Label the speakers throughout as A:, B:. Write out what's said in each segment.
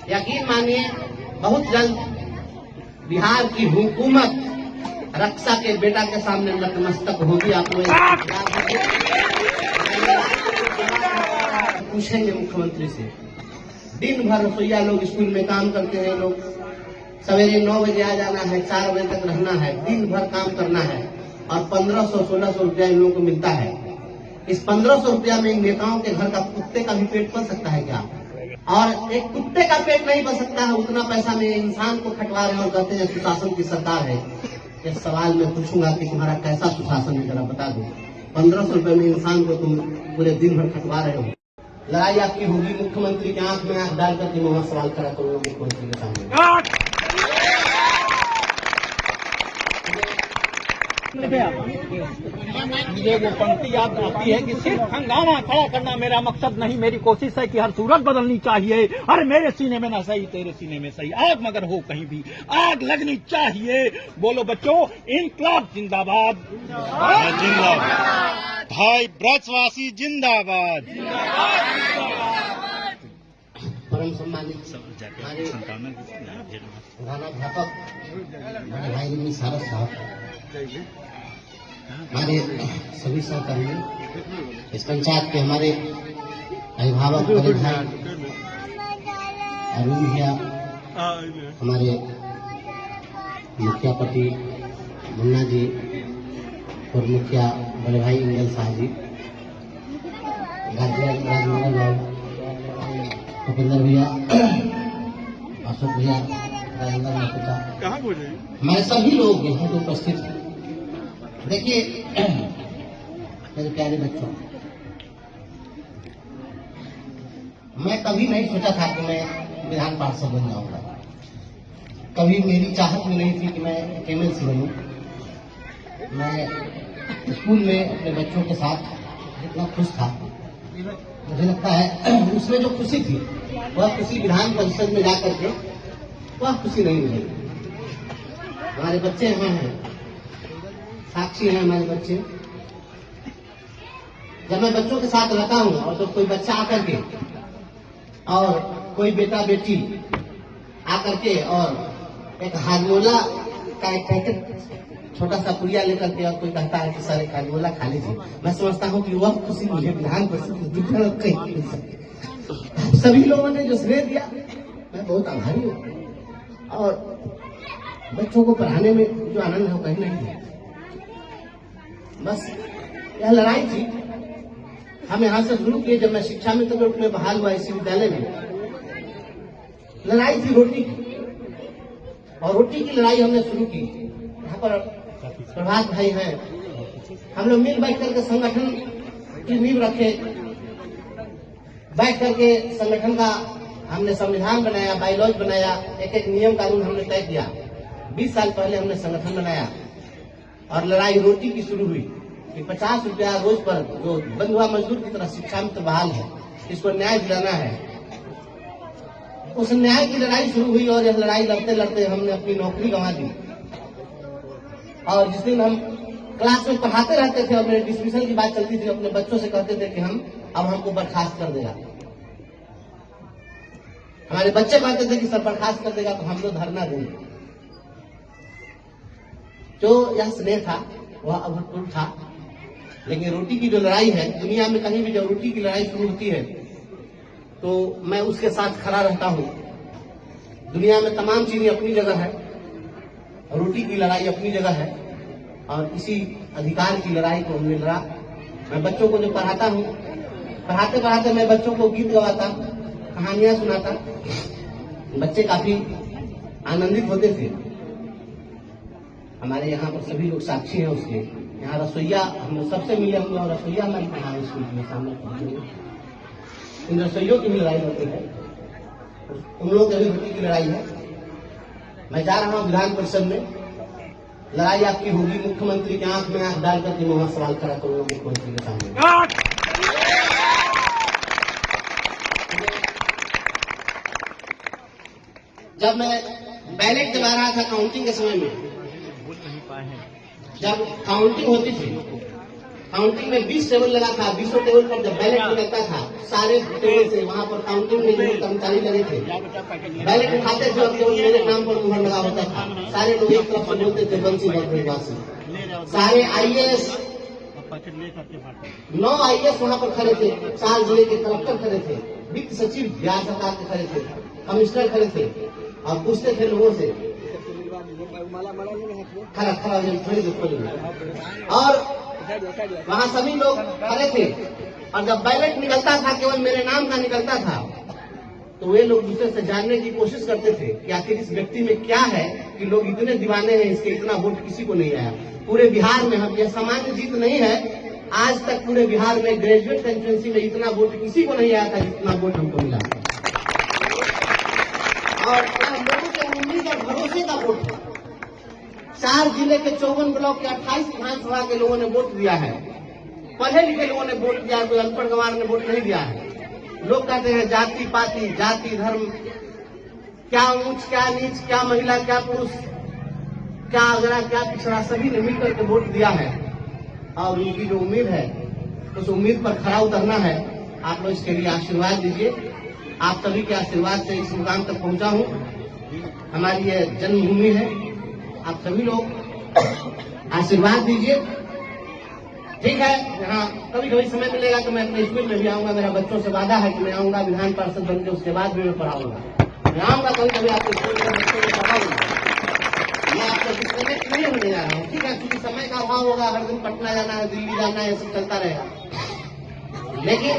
A: यकीन मानिए बहुत जल्द बिहार की हुकूमत रक्षा के बेटा के सामने नतमस्तक होगी। आप लोग पूछेंगे मुख्यमंत्री से। दिन भर रसोईया लोग स्कूल में काम करते हैं, लोग सवेरे 9 बजे आ जाना है, 4 बजे तक रहना है, दिन भर काम करना है और 1500-1600 रुपया इन लोगों को मिलता है। इस 1500 रुपया में इन नेताओं के घर का कुत्ते का भी पेट पल सकता है क्या? और एक कुत्ते का पेट नहीं पल सकता है, उतना पैसा में इंसान को खटवा रहे हैं और कहते हैं सुशासन की सरकार है। इस सवाल में पूछूंगा कि तुम्हारा कैसा सुशासन है, जरा बता दो। 1500 रुपए में इंसान को तुम पूरे दिन भर खटवा रहे हो। लड़ाई आपकी होगी मुख्यमंत्री के आंख में आंख डाल करके मैं वहां सवाल करा करूंगा मुख्यमंत्री के सामने।
B: मुझे वो पंक्ति याद आती है कि सिर्फ हंगामा खड़ा करना मेरा मकसद नहीं, मेरी कोशिश है कि हर सूरत बदलनी चाहिए। अरे मेरे सीने में ना सही तेरे सीने में सही, आग मगर हो कहीं भी आग लगनी चाहिए। बोलो बच्चों, इनकलाब जिंदाबाद
C: जिंदाबाद। भाई ब्रजवासी जिंदाबाद।
A: परम सम्मानित हमारे प्रधानाध्यापक भाई सारस साहब, हमारे सभी सहकर्मी, इस पंचायत के हमारे अभिभावक बड़े भाई अरुण भैया, हमारे मुखिया पति मुन्ना जी और मुखिया बड़े भाई इंदल साहब जी, राजमंगल भाई, भूपेंद्र भैया, अशोक भैया, राजेंद्र महतो, हमारे सभी लोग यहाँ जो उपस्थित हैं। देखिए मेरे प्यारे बच्चों, मैं कभी नहीं सोचा था कि मैं विधान पार्षद बन जाऊंगा। कभी मेरी चाहत में नहीं थी कि मैं एमएलसी बनूं। मैं स्कूल में अपने बच्चों के साथ इतना खुश था, मुझे लगता है उसमें जो खुशी थी वह खुशी विधान परिषद में जाकर के वह खुशी नहीं मिली। हमारे बच्चे यहाँ हैं, साक्षी हैं हमारे बच्चे। जब मैं बच्चों के साथ रहता हूँ और जब कोई बच्चा आकर के और कोई बेटा बेटी आकर के और एक हाजमोला का एक पैकेट छोटा सा पुड़िया लेकर के और कोई कहता है कि सर एक हाजमोला खा लीजिए, मैं समझता हूँ कि वह खुशी मुझे विधान परिषद कहीं मिल सकती। सभी लोगों ने जो स्नेह दिया मैं बहुत आभारी हूँ और बच्चों को पढ़ाने में जो आनंद है वो कहीं नहीं है। बस यह लड़ाई थी, हम यहाँ से शुरू किए। जब मैं शिक्षा मित्र ग्रुप में बहाल हुआ इसी विद्यालय में, लड़ाई थी रोटी की, और रोटी की लड़ाई हमने शुरू की। यहाँ पर प्रभात भाई हैं, हम लोग मिल बैठ करके संगठन की नींव रखे, बैठ करके संगठन का हमने संविधान बनाया, बायलॉज बनाया, एक एक नियम कानून हमने तय किया। 20 साल पहले हमने संगठन बनाया और लड़ाई रोटी की शुरू हुई कि 50 रुपया रोज पर जो बंद हुआ मजदूर की तरह शिक्षा में तो बहाल है, इसको न्याय दिलाना है। उस न्याय की लड़ाई शुरू हुई और यह लड़ाई लड़ते लड़ते हमने अपनी नौकरी गंवा दी। और जिस दिन हम क्लास में पढ़ाते रहते थे और मेरे डिसमिसल की बात चलती थी, अपने बच्चों से कहते थे कि अब हमको बर्खास्त कर देगा। हमारे बच्चे कहते थे कि सर बर्खास्त कर देगा तो हम लोग धरना देंगे। जो यह स्नेह था वह अभूतपूर्व था। लेकिन रोटी की जो लड़ाई है, दुनिया में कहीं भी जब रोटी की लड़ाई शुरू होती है तो मैं उसके साथ खड़ा रहता हूँ। दुनिया में तमाम चीजें अपनी जगह है, रोटी की लड़ाई अपनी जगह है और इसी अधिकार की लड़ाई को हमने लड़ा। मैं बच्चों को जो पढ़ाता हूँ, पढ़ाते पढ़ाते मैं बच्चों को गीत गवाता, कहानियां सुनाता, बच्चे काफी आनंदित होते थे। हमारे यहाँ पर सभी लोग साक्षी हैं उसके। यहाँ रसोईया हम सबसे मिले होंगे और रसोईया हमारी हमारे स्कूल में सामने इन रसोइयों की भी लड़ाई होती है, उन लोगों की भी रोटी की लड़ाई है। मैं जा रहा हूँ विधान परिषद में, लड़ाई आपकी होगी मुख्यमंत्री के आंख में आंख डाल करके मैं वहां सवाल करा करूंगा मुख्यमंत्री के सामने। जब मैं बैलेट दबा रहा था काउंटिंग के समय में, जब काउंटिंग होती थी काउंटिंग में 20 टेबल लगा था। 20 टेबल पर जब बैलेट निकलता था, सारे टेबल से वहाँ पर काउंटिंग में जो कर्मचारी लगे थे, बैलेट उठाते थे और केवल मेरे नाम पर मुहर लगा होता था। सारे लोग एक तरफ से बोलते थे बंसी बद्रीवासी। सारे IAS 9 IAS वहाँ पर खड़े थे, 4 जिले के कलेक्टर खड़े थे, वित्त सचिव बिहार सरकार के खड़े थे, कमिश्नर खड़े थे और पूछते थे लोगों से खड़ा और वहाँ सभी लोग खड़े थे। और जब बैलेट निकलता था, केवल मेरे नाम का निकलता था, तो वे लोग दूसरे से जानने की कोशिश करते थे कि आखिर इस व्यक्ति में क्या है कि लोग इतने दीवाने हैं, इसके इतना वोट किसी को नहीं आया। पूरे बिहार में हम यह सामान्य जीत नहीं है, आज तक पूरे बिहार में ग्रेजुएट कंस्टिट्यूंसी में इतना वोट किसी को नहीं आया था जितना वोट हमको मिला। और लोगों के उम्मीद और भरोसे का वोट था। 4 जिले के 54 ब्लॉक के 28 विधानसभा के लोगों ने वोट दिया है। पढ़े लिखे लोगों ने वोट दिया है, कोई अनपढ़ गंवार ने वोट नहीं दिया है। लोग कहते हैं जाति पाति, जाति धर्म, क्या ऊंच क्या नीच, क्या महिला क्या पुरुष, क्या अगरा क्या पिछड़ा, सभी ने मिलकर के वोट दिया है। और उनकी जो उम्मीद है उस उम्मीद पर खरा उतरना है। आप लोग इसके लिए आशीर्वाद दीजिए। आप सभी के आशीर्वाद से इस मुकाम तक पहुंचा हूं। हमारी ये जन्मभूमि है, आप सभी लोग आशीर्वाद दीजिए। ठीक है, हाँ, कभी कभी समय मिलेगा तो मैं अपने स्कूल में भी आऊंगा। मेरा बच्चों से वादा है कि मैं आऊंगा विधान पार्षद बनकर, उसके बाद भी मैं पढ़ाऊंगा। मैं आऊंगा कभी कभी आपके स्कूल में बच्चों को पढ़ाऊंगा। मैं आपको किसने नहीं होने जा रहा हूँ, ठीक है, क्योंकि समय का अभाव होगा। हर दिन पटना जाना है, दिल्ली जाना है, ये सब चलता रहेगा। लेकिन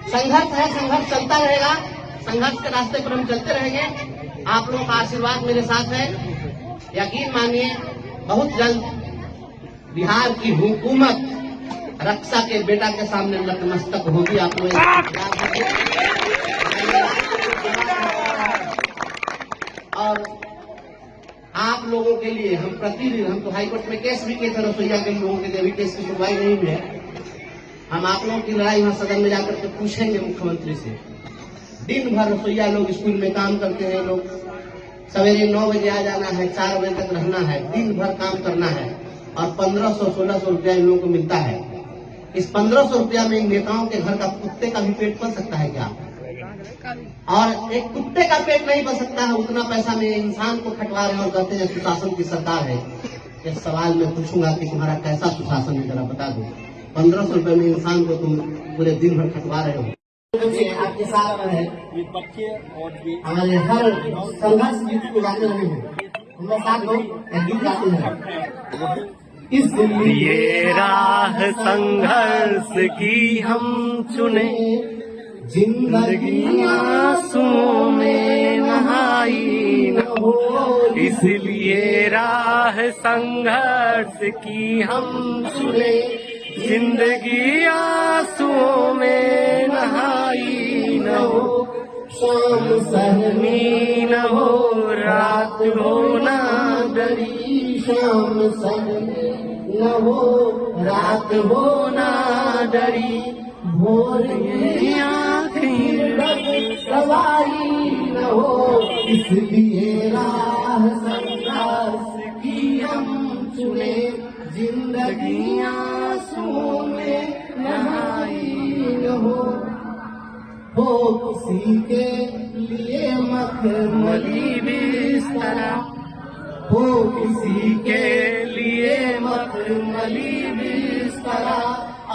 A: संघर्ष है, संघर्ष चलता रहेगा। संघर्ष के रास्ते पर हम चलते रहेंगे। आप लोगों का आशीर्वाद मेरे साथ है। यकीन मानिए, बहुत जल्द बिहार की हुकूमत रक्षा के बेटा के सामने नतमस्तक होगी। आप लोग और आप लोगों के लिए हम प्रतिदिन, हम तो हाईकोर्ट में केस भी किए थे रसोईया के लोगों के लिए, अभी केस की सुनवाई नहीं हुई है। हम आप लोगों की लड़ाई वहां सदन में जाकर के पूछेंगे मुख्यमंत्री से। दिन भर रसोईया लोग स्कूल में काम करते हैं, लोग सवेरे 9 बजे आ जाना है, 4 बजे तक रहना है, दिन भर काम करना है और 1500-1600 रुपया इन लोगों को मिलता है। इस 1500 रुपया में इन नेताओं के घर का कुत्ते का भी पेट पल सकता है क्या? और एक कुत्ते का पेट नहीं पल सकता है, उतना पैसा में इंसान को खटवा रहे हैं और कहते हैं सुशासन की सरकार है। इस सवाल में पूछूंगा कि तुम्हारा कैसा सुशासन है, जरा बता दो। 1500 रुपए में इंसान को तुम पूरे दिन भर खटवा रहे हो। आपके साथ है हमारे हर संघर्ष गीत को गाते रहे हैं, हम साथ हो गीत गाते हैं।
D: इसलिए राह संघर्ष की हम चुने, जिंदगी आंसुओं में नहाई न हो। इसलिए राह संघर्ष की हम चुने, जिंदगी आंसुओं में नहाई न हो। शाम सहनी न हो, रात हो ना डरी। शाम सहनी न हो, रात हो ना डरी। भोर में आखिर सवारी न हो। इसलिए राह संघर्ष की हम चुने, जिंदगी आंसुओं में नहाई न हो। किसी के लिए मखमली बिस्तरा, हो किसी के लिए मखमली बिस्तरा,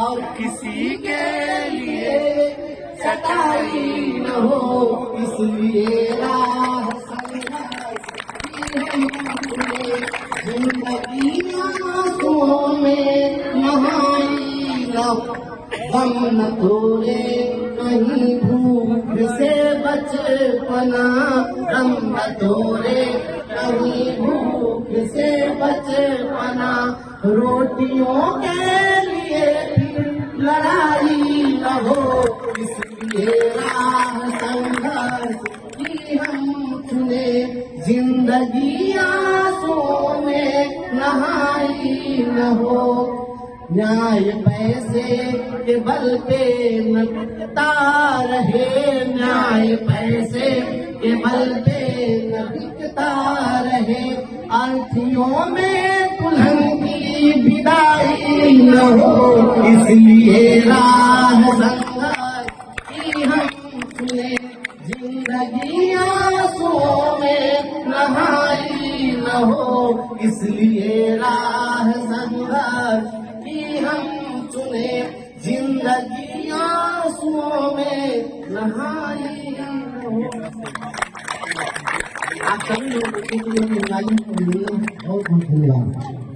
D: और किसी के लिए चटाई न हो। इसलिए राह संघर्ष की हम चुने, जिंदगी आंसुओं में नहाई न हो। गम न तोड़े कहीं भूख से बचपना, गम न तोड़े कहीं भूख से बचपना। रोटियों के लिए लड़ाई न हो। इसलिए राह संघर्ष की हम चुने, जिंदगी आंसुओं में नहाई न हो। न्याय पैसे के बल पे न बिकता रहे, न्याय पैसे के बल पे न बिकता रहे। अर्थियों में कुल्हड़ की
A: विदाई न हो, इसलिए राह संघर्ष की हम चुने। जिंदगी आंसुओं में नहाई न हो, इसलिए राह संघर्ष की हम चुने। जिंदगी आंसुओं में नहाई न हो। आप सभी लोगों को बहुत बहुत धन्यवाद।